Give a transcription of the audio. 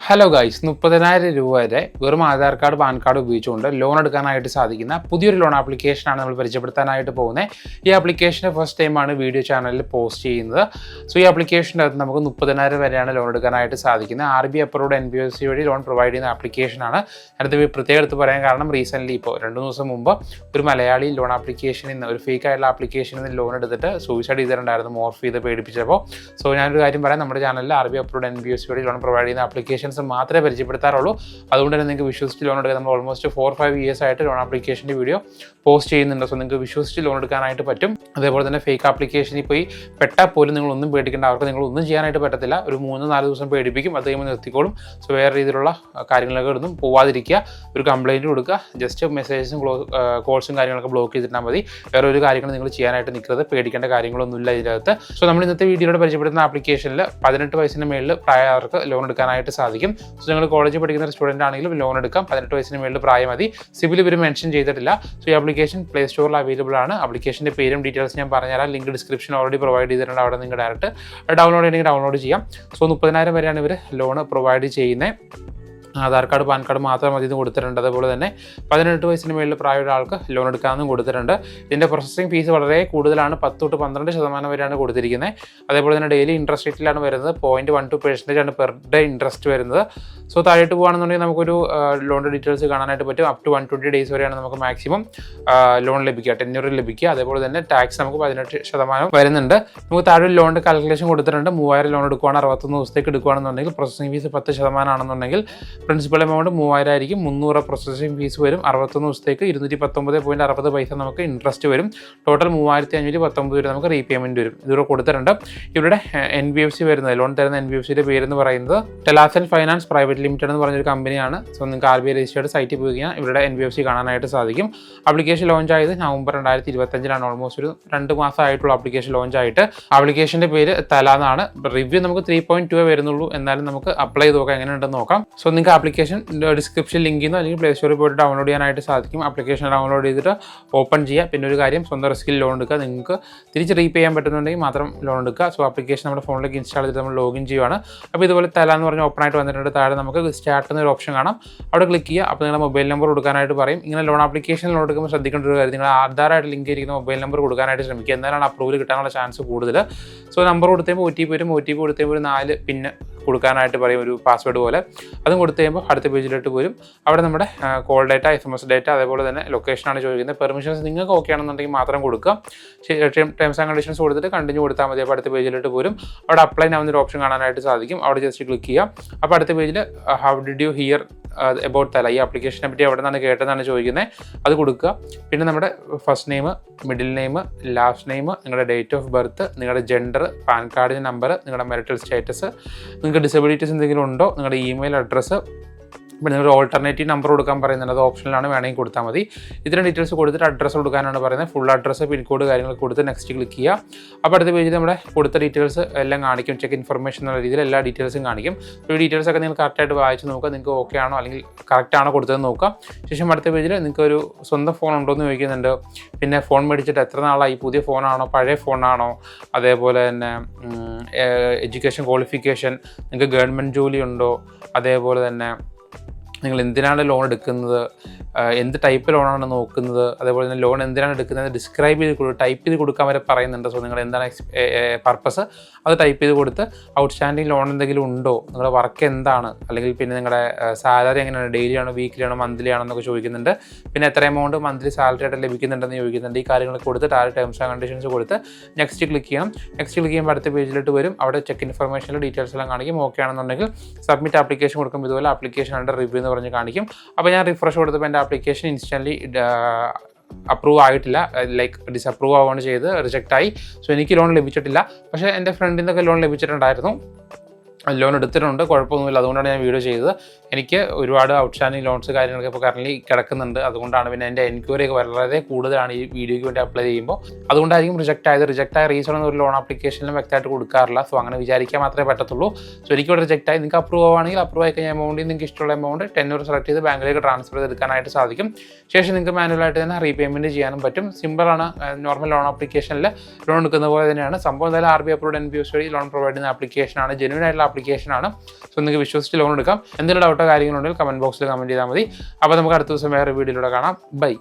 Hello guys, 30,000 രൂപ വരെ വെറും ആധാർ കാർഡ് പാൻ കാർഡ് ഉപയോഗിച്ചുകൊണ്ട് ലോൺ എടുക്കാനായിട്ട് സാധിക്കുന്ന പുതിയൊരു ലോൺ ആപ്ലിക്കേഷനാണ് നമ്മൾ പരിചയപ്പെടുത്താനായിട്ട് പോകുന്നത്. ഈ ആപ്ലിക്കേഷൻ്റെ ഫസ്റ്റ് ടൈമാണ് വീഡിയോ ചാനലിൽ പോസ്റ്റ് ചെയ്യുന്നത്. സോ ഈ ആപ്ലിക്കേഷൻ്റെ അകത്ത് നമുക്ക് 30,000 വരെയാണ് ലോൺ എടുക്കാനായിട്ട് സാധിക്കുന്നത്. RBI അപ്രൂവ്ഡ് NBFC വഴി ലോൺ പ്രൊവൈഡ് ചെയ്യുന്ന ആപ്ലിക്കേഷനാണ്. അടുത്ത് പ്രത്യേകം എടുത്ത് പറയാൻ കാരണം റീസെൻ്റ്ലി ഇപ്പോൾ 2 ദിവസം മുമ്പ് ഒരു മലയാളി ലോൺ ആപ്ലിക്കേഷനിൽ നിന്ന് ഒരു ഫേക്ക് ആയിട്ടുള്ള ആപ്ലിക്കേഷനിൽ നിന്ന് ലോൺ എടുത്തിട്ട് സൂയിസൈഡ് ചെയ്തിട്ടുണ്ടായിരുന്നു, മോർഫ് ചെയ്ത് പേടിപ്പിച്ചപ്പോൾ. സോ ഞാനൊരു കാര്യം പറയാം, നമ്മുടെ ചാനലിൽ RBI അപ്രൂവ്ഡ് NBFC വഴി ലോൺ പ്രൊവൈഡ് ചെയ്യുന്ന ആപ്ലിക്കേഷൻ മാത്രമേ പരിചയപ്പെടുത്താറുള്ളൂ. അതുകൊണ്ട് തന്നെ നിങ്ങൾക്ക് വിശ്വസിച്ച് ലോൺ എടുക്കാൻ നമ്മൾ ഓൾമോസ്റ്റ് 4-5 ഇയേഴ്സ് ആയിട്ട് ലോൺ ആപ്ലിക്കേഷൻ്റെ വീഡിയോ പോസ്റ്റ് ചെയ്യുന്നുണ്ട്. സോ നിങ്ങൾക്ക് വിശ്വസിച്ച് ലോൺ എടുക്കാനായിട്ട് പറ്റും. അതേപോലെ തന്നെ ഫേക്ക് ആപ്ലിക്കേഷനിൽ പോയി പെട്ടാൽ പോലും നിങ്ങളൊന്നും പേടിക്കേണ്ട, അവർക്ക് നിങ്ങളൊന്നും ചെയ്യാനായിട്ട് പറ്റത്തില്ല. ഒരു 3-4 ദിവസം പേടിപ്പിക്കും, അത് കഴിയുമ്പോൾ നിർത്തിക്കോളും. സോ വേറെ രീതിയിലുള്ള കാര്യങ്ങളൊക്കെ ഒന്നും പോവാതിരിക്കുക, ഒരു കംപ്ലയിൻറ്റ് കൊടുക്കുക, ജസ്റ്റ് മെസ്സേജസും കോൾസും കാര്യങ്ങളൊക്കെ ബ്ലോക്ക് ചെയ്തിട്ടാൽ മതി. വേറെ ഒരു കാര്യങ്ങൾ നിങ്ങൾ ചെയ്യാനായിട്ട് നിൽക്കുന്നത്, പേടിക്കേണ്ട കാര്യങ്ങളൊന്നുമില്ല ഇതിനകത്ത്. സോ നമ്മൾ ഇന്നത്തെ വീഡിയോയിൽ പരിചയപ്പെടുത്തുന്ന ആപ്ലിക്കേഷനിൽ 18 വയസ്സിന് മേളിൽ പ്രായമായവർക്ക് ലോൺ എടുക്കാനായിട്ട് സാധിക്കും. സോ നിങ്ങൾ കോളേജിൽ പഠിക്കുന്ന സ്റ്റുഡൻ്റ് ആണെങ്കിലും ലോൺ എടുക്കാം. 18 വയസ്സിന് മേളിൽ പ്രായം മതി. സിബിൽ ഇവർ മെൻഷൻ ചെയ്തിട്ടില്ല. സോ ഈ ആപ്ലിക്കേഷൻ പ്ലേ സ്റ്റോറിൽ അവൈലബിൾ ആണ്. ആപ്ലിക്കേഷൻ്റെ പേരും ഡീറ്റെയിൽസ് ഞാൻ പറഞ്ഞുതരാം. ലിങ്ക് ഡിസ്ക്രിപ്ഷൻ ഓൾറെഡി പ്രൊവൈഡ് ചെയ്തിട്ടുണ്ട്. അവിടെ നിങ്ങൾ ഡയറക്റ്റ് ഡൗൺലോഡ് ചെയ്യണമെങ്കിൽ ഡൗൺലോഡ് ചെയ്യാം. സോ 30,000 വരെയാണ് ഇവർ ലോൺ പ്രൊവൈഡ് ചെയ്യുന്നത്. ആധാർ കാർഡ് പാൻ കാർഡ് മാത്രം മതി എന്ന് കൊടുത്തിട്ടുണ്ട്. അതുപോലെ തന്നെ 18 വയസ്സിന് മേളിൽ പ്രായമുള്ള ആൾക്ക് ലോൺ എടുക്കാമെന്നും കൊടുത്തിട്ടുണ്ട്. ഇതിൻ്റെ പ്രോസസ്സിംഗ് ഫീസ് വളരെ കൂടുതലാണ്, 10-12% വരെയാണ് കൊടുത്തിരിക്കുന്നത്. അതേപോലെ തന്നെ ഡെയിലി ഇൻട്രസ്റ്റ് റേറ്റിലാണ് വരുന്നത്. 0.12% ആണ് പെർ ഡേ ഇൻട്രസ്റ്റ് വരുന്നത്. സോ താഴോട്ട് പോകുകയാണെന്നുണ്ടെങ്കിൽ നമുക്കൊരു ലോണിൻ്റെ ഡീറ്റെയിൽസ് കാണാനായിട്ട് പറ്റും. അപ് ടു 120 ഡേയ്സ് വരെയാണ് നമുക്ക് മാക്സിമം ലോൺ ലഭിക്കുക, ടെന്യൂറിൽ ലഭിക്കുക. അതേപോലെ തന്നെ ടാക്സ് നമുക്ക് 18% വരുന്നുണ്ട്. നമുക്ക് താഴെ ലോണിൻ്റെ കാൽക്കുലേഷൻ കൊടുത്തിട്ടുണ്ട്. 3,000 ലോൺ എടുക്കുകയാണ്, 61 ദിവസത്തേക്ക് എടുക്കുകയാണെന്നുണ്ടെങ്കിൽ പ്രോസസ്സിംഗ് ഫീസ് 10% ആണെന്നുണ്ടെങ്കിൽ പ്രിൻസിപ്പൽ എമൗണ്ട് 3,000 ആയിരിക്കും. 300 പ്രോസസ്സിംഗ് ഫീസ് വരും. 61 ദിവസത്തേക്ക് 219.60 നമുക്ക് ഇൻട്രസ്റ്റ് വരും. ടോട്ടൽ 3,519 രൂപ നമുക്ക് റീപേയ്മെൻറ്റ് വരും. ഇതുകൂടെ കൊടുത്തിട്ടുണ്ട്. ഇവിടെ NBFC വരുന്നത്, ലോൺ തരുന്ന NBFCയുടെ പേരെന്ന് പറയുന്നത് ടെലാസൻ ഫൈനാൻസ് പ്രൈവറ്റ് ലിമിറ്റഡ് എന്ന് പറഞ്ഞൊരു കമ്പനിയാണ്. സോ നിങ്ങൾക്ക് RBI രജിസ്റ്റേർഡ് സൈറ്റിൽ പോയി കഴിഞ്ഞാൽ ഇവിടെ NBFC കാണാനായിട്ട് സാധിക്കും. ആപ്ലിക്കേഷൻ ലോഞ്ച് ആയത് നവംബർ 2025 ഓൾമോസ്റ്റ് ഒരു 2 മാസം ആയിട്ടുള്ള ആപ്ലിക്കേഷൻ ലോഞ്ച് ആയിട്ട്. ആപ്ലിക്കേഷൻ്റെ പേര് തല എന്നാണ്. റിവ്യൂ നമുക്ക് 3.2 വരുന്നുള്ളൂ. എന്നാലും നമുക്ക് അപ്ലൈ ചെയ്ത് നോക്കാം, എങ്ങനെയുണ്ടെന്ന് നോക്കാം. സോ നിങ്ങൾക്ക് ആപ്ലിക്കേഷൻ ഡിസ്ക്രിപ്ഷൻ ലിങ്കിൽ നിന്ന് അല്ലെങ്കിൽ പ്ലേ സ്റ്റോറിൽ പോയിട്ട് ഡൗൺലോഡ് ചെയ്യാനായിട്ട് സാധിക്കും. ആപ്ലിക്കേഷൻ ഡൗൺലോഡ് ചെയ്തിട്ട് ഓപ്പൺ ചെയ്യുക. പിന്നെ ഒരു കാര്യം, സ്വന്തം റിസ്കിൽ ലോൺ എടുക്കുക. നിങ്ങൾക്ക് തിരിച്ച് റീപേ ചെയ്യാൻ പറ്റുന്നുണ്ടെങ്കിൽ മാത്രം ലോൺ എടുക്കുക. സോ ആപ്ലിക്കേഷൻ നമ്മുടെ ഫോണിലേക്ക് ഇൻസ്റ്റാൾ ചെയ്തിട്ട് നമ്മൾ ലോഗിൻ ചെയ്യുകയാണ്. അപ്പോൾ ഇതുപോലെ തല എന്ന് പറഞ്ഞ് ഓപ്പൺ ആയിട്ട് വന്നിട്ടുണ്ട്. താഴെ നമുക്ക് സ്റ്റാർട്ട് എന്നൊരു ഓപ്ഷൻ കാണാം, അവിടെ ക്ലിക്ക് ചെയ്യുക. അപ്പോൾ നിങ്ങളുടെ മൊബൈൽ നമ്പർ കൊടുക്കാനായിട്ട് പറയും. ഇങ്ങനെ ലോൺ ആപ്ലിക്കേഷൻ ലോൺ എടുക്കുമ്പോൾ ശ്രദ്ധിക്കേണ്ട ഒരു കാര്യം, നിങ്ങൾ ആധാറായിട്ട് ലിങ്ക് ചെയ്തിരിക്കുന്ന മൊബൈൽ നമ്പർ കൊടുക്കാനായിട്ട് ശ്രമിക്കുക. എന്നാലാണ് അപ്രൂവൽ കിട്ടാനുള്ള ചാൻസ് കൂടുതൽ. സോ നമ്പർ കൊടുത്തുമ്പോൾ OTP വരും. OTP കൊടുത്തുമ്പോൾ ഒരു 4 പിന്ന് കൊടുക്കാനായിട്ട് പറയും, ഒരു പാസ്വേഡ് പോലെ. അതും കൊടുത്തു കഴിയുമ്പോൾ അടുത്ത പേജിലോട്ട് വരും. അവിടെ നമ്മുടെ കോൾ ഡേറ്റ, SMS ഡേറ്റ, അതേപോലെ തന്നെ ലൊക്കേഷനാണ് ചോദിക്കുന്നത്. പെർമിഷൻസ് നിങ്ങൾക്ക് ഓക്കെ ആണെന്നുണ്ടെങ്കിൽ മാത്രം കൊടുക്കുക. ടേംസ് ആൻഡ് കണ്ടീഷൻസ് കൊടുത്തിട്ട് കണ്ടിന്യൂ കൊടുത്താൽ മതി. അപ്പോൾ അടുത്ത പേജിലോട്ട് വരും. അവിടെ അപ്ലൈ ആവുന്നൊരു ഓപ്ഷൻ കാണാനായിട്ട് സാധിക്കും. അവിടെ ജസ്റ്റ് ക്ലിക്ക് ചെയ്യാം. അപ്പോൾ അടുത്ത പേജിൽ how did you here about തല, ഈ ആപ്ലിക്കേഷനെ പറ്റി എവിടെ നിന്നാണ് കേട്ടതെന്നാണ് ചോദിക്കുന്നത്. അത് കൊടുക്കുക. പിന്നെ നമ്മുടെ first name, middle name, last name, നിങ്ങളുടെ ഡേറ്റ് ഓഫ് ബർത്ത്, നിങ്ങളുടെ ജെൻഡർ, പാൻ കാർഡിൻ്റെ നമ്പർ, നിങ്ങളുടെ മെറിറ്റൽ സ്റ്റാറ്റസ്, നിങ്ങൾക്ക് ഡിസബിലിറ്റീസ് എന്തെങ്കിലും ഉണ്ടോ, നിങ്ങളുടെ ഇമെയിൽ അഡ്രസ്സ്, പിന്നെ നിങ്ങൾ ഓൾട്ടർനേറ്റീവ് നമ്പർ കൊടുക്കാൻ പറയുന്നുണ്ട്. അത് ഓപ്ഷനിലാണ്, വേണമെങ്കിൽ കൊടുത്താൽ മതി. ഇത്തരം ഡീറ്റെയിൽസ് കൊടുത്തിട്ട് അഡ്രസ്സ് കൊടുക്കാനാണ് പറയുന്നത്. ഫുൾ അഡ്രസ്സ്, പിൻകോഡ് കാര്യങ്ങൾ കൊടുത്ത് നെക്സ്റ്റ് ക്ലിക്ക് ചെയ്യുക. അപ്പോൾ അടുത്ത പേജിൽ നമ്മുടെ കൊടുത്ത ഡീറ്റെയിൽസ് എല്ലാം കാണിക്കും. ചെക്ക് ഇൻഫർമേഷൻ എന്നുള്ള രീതിയിൽ എല്ലാ ഡീറ്റെയിൽസും കാണിക്കും. ഈ ഡീറ്റെയിൽസ് ഒക്കെ നിങ്ങൾ കറക്റ്റായിട്ട് വായിച്ച് നോക്കുക. നിങ്ങൾക്ക് ഓക്കെ ആണോ അല്ലെങ്കിൽ കറക്റ്റ് ആണോ കൊടുത്തതെന്ന് നോക്കാം. ശേഷം അടുത്ത പേജിൽ നിങ്ങൾക്ക് ഒരു സ്വന്തം ഫോൺ ഉണ്ടോ എന്ന് ചോദിക്കുന്നുണ്ട്. പിന്നെ ഫോൺ മേടിച്ചിട്ട് എത്ര നാളായി, പുതിയ ഫോണാണോ പഴയ ഫോണാണോ, അതേപോലെ തന്നെ എഡ്യൂക്കേഷൻ ക്വാളിഫിക്കേഷൻ, നിങ്ങൾക്ക് ഗവൺമെൻറ് ജോലി ഉണ്ടോ, അതേപോലെ തന്നെ നിങ്ങൾ എന്തിനാണ് ലോൺ എടുക്കുന്നത്, എന്ത് ടൈപ്പ് ലോണാണ് നോക്കുന്നത്, അതേപോലെ തന്നെ ലോൺ എന്തിനാണ് എടുക്കുന്നത് ഡിസ്ക്രൈബ് ചെയ്ത് ടൈപ്പ് ചെയ്ത് കൊടുക്കാൻ വരെ പറയുന്നുണ്ട്. സോ നിങ്ങൾ എന്താണ് പർപ്പസ് അത് ടൈപ്പ് ചെയ്ത് കൊടുത്ത്, ഔട്ട്സ്റ്റാൻഡിങ് ലോൺ എന്തെങ്കിലും ഉണ്ടോ, നിങ്ങളുടെ വർക്ക് എന്താണ്, അല്ലെങ്കിൽ പിന്നെ നിങ്ങളുടെ സാലറി എങ്ങനെയാണ്, ഡെയിലി ആണോ വീക്ക്ലി ആണോ മന്ത്ലി ആണോ എന്നൊക്കെ ചോദിക്കുന്നുണ്ട്. പിന്നെ എത്ര എമൗണ്ട് മന്ത്ലി സാലറി ആയിട്ട് ലഭിക്കുന്നുണ്ടെന്ന് ചോദിക്കുന്നുണ്ട്. ഈ കാര്യങ്ങളൊക്കെ കൊടുത്ത് താഴെ ടേംസ് ആൻഡ് കണ്ടീഷൻസ് കൊടുത്ത് നെക്സ്റ്റ് ക്ലിക്ക് ചെയ്യണം. നെക്സ്റ്റ് ക്ലിക്ക് ചെയ്യുമ്പോൾ അടുത്ത പേജിലോട്ട് വരും. അവിടെ ചെക്ക് ഇൻഫർമേഷനിൽ ഡീറ്റെയിൽസ് എല്ലാം കാണിക്കും. ഓക്കെ ആണെന്നുണ്ടെങ്കിൽ സബ്മിറ്റ് ആപ്ലിക്കേഷൻ കൊടുക്കുമ്പോൾ ഇതുപോലെ ആപ്ലിക്കേഷൻ അണ്ടർ റിവ്യൂ എന്ന് പറഞ്ഞ് കാണിക്കും. അപ്പോൾ ഞാൻ റിഫ്രഷ് കൊടുത്തപ്പോൾ എൻ്റെ ആപ്ലിക്കേഷൻ ഇൻസ്റ്റൻ്റ്ലി അപ്രൂവ് ആയിട്ടില്ല, ലൈക്ക് ഡിസപ്രൂവ് ആവുകയാണ് ചെയ്ത്, റിജക്റ്റ് ആയി. സോ എനിക്ക് ലോൺ ലഭിച്ചിട്ടില്ല. പക്ഷേ എൻ്റെ ഫ്രണ്ടിനൊക്കെ ലോൺ ലഭിച്ചിട്ടുണ്ടായിരുന്നു, ലോൺ എടുത്തിട്ടുണ്ട്, കുഴപ്പമൊന്നുമില്ല. അതുകൊണ്ടാണ് ഞാൻ വീഡിയോ ചെയ്തത്. എനിക്ക് ഒരുപാട് ഔട്ട്സ്റ്റാൻഡിങ് ലോൺസ് കാര്യങ്ങളൊക്കെ ഇപ്പോൾ കറൻറ്റ്ലി കിടക്കുന്നുണ്ട്. അതുകൊണ്ടാണ് പിന്നെ എൻ്റെ എൻക്വയറി ഒക്കെ വളരെ കൂടുതലാണ് ഈ വീഡിയോയ്ക്ക് വേണ്ടി അപ്ലൈ ചെയ്യുമ്പോൾ. അതുകൊണ്ടായിരിക്കും റിജക്റ്റ് ആയത്. റിജക്റ്റ് ആയ റീസൺ ഒന്നും ഒരു ലോൺ ആപ്ലിക്കേഷനിലും വ്യക്തമായിട്ട് കൊടുക്കാറില്ല. സോ അങ്ങനെ വിചാരിക്കാൻ മാത്രമേ പറ്റത്തുള്ളൂ. സോ എനിക്കിവിടെ റിജക്റ്റ് ആയി. നിങ്ങൾക്ക് അപ്രൂവ് ആവുകയാണെങ്കിൽ അപ്രൂവ് ആയി കഴിഞ്ഞാൽ എമൗണ്ട് നിങ്ങൾക്ക് ഇഷ്ടമുള്ള എമൗണ്ട് 10 സെലക്ട് ചെയ്ത് ബാങ്കിലേക്ക് ട്രാൻസ്ഫർ ചെയ്തെടുക്കാനായിട്ട് സാധിക്കും. ശേഷം നിങ്ങൾക്ക് മാനുവലായിട്ട് തന്നെ റീപേയ്മെൻറ്റ് ചെയ്യാനും പറ്റും. സിമ്പിളാണ്. നോർമൽ ലോൺ ആപ്ലിക്കേഷനിൽ ലോൺ എടുക്കുന്ന പോലെ തന്നെയാണ് സംഭവം. എന്തായാലും RBI അപ്രൂവ്ഡ് NBFC വഴി ലോൺ പ്രൊവൈഡ് ചെയ്യുന്ന ആപ്ലിക്കേഷനാണ്. ജെന്യൂൻ ആയിട്ടുള്ള ആപ്ലിക്കേഷനാണ്. സോ നിങ്ങൾക്ക് വിശ്വസിച്ച് ലോൺ എടുക്കാം. എന്തെങ്കിലും ഡൗട്ടോ കാര്യങ്ങളുണ്ടെങ്കിൽ കമൻറ്റ് ബോക്സിൽ കമൻറ്റ് ചെയ്താൽ മതി. അപ്പോൾ നമുക്ക് അടുത്ത ദിവസം വേറെ വീഡിയോയിലൂടെ കാണാം. ബൈ.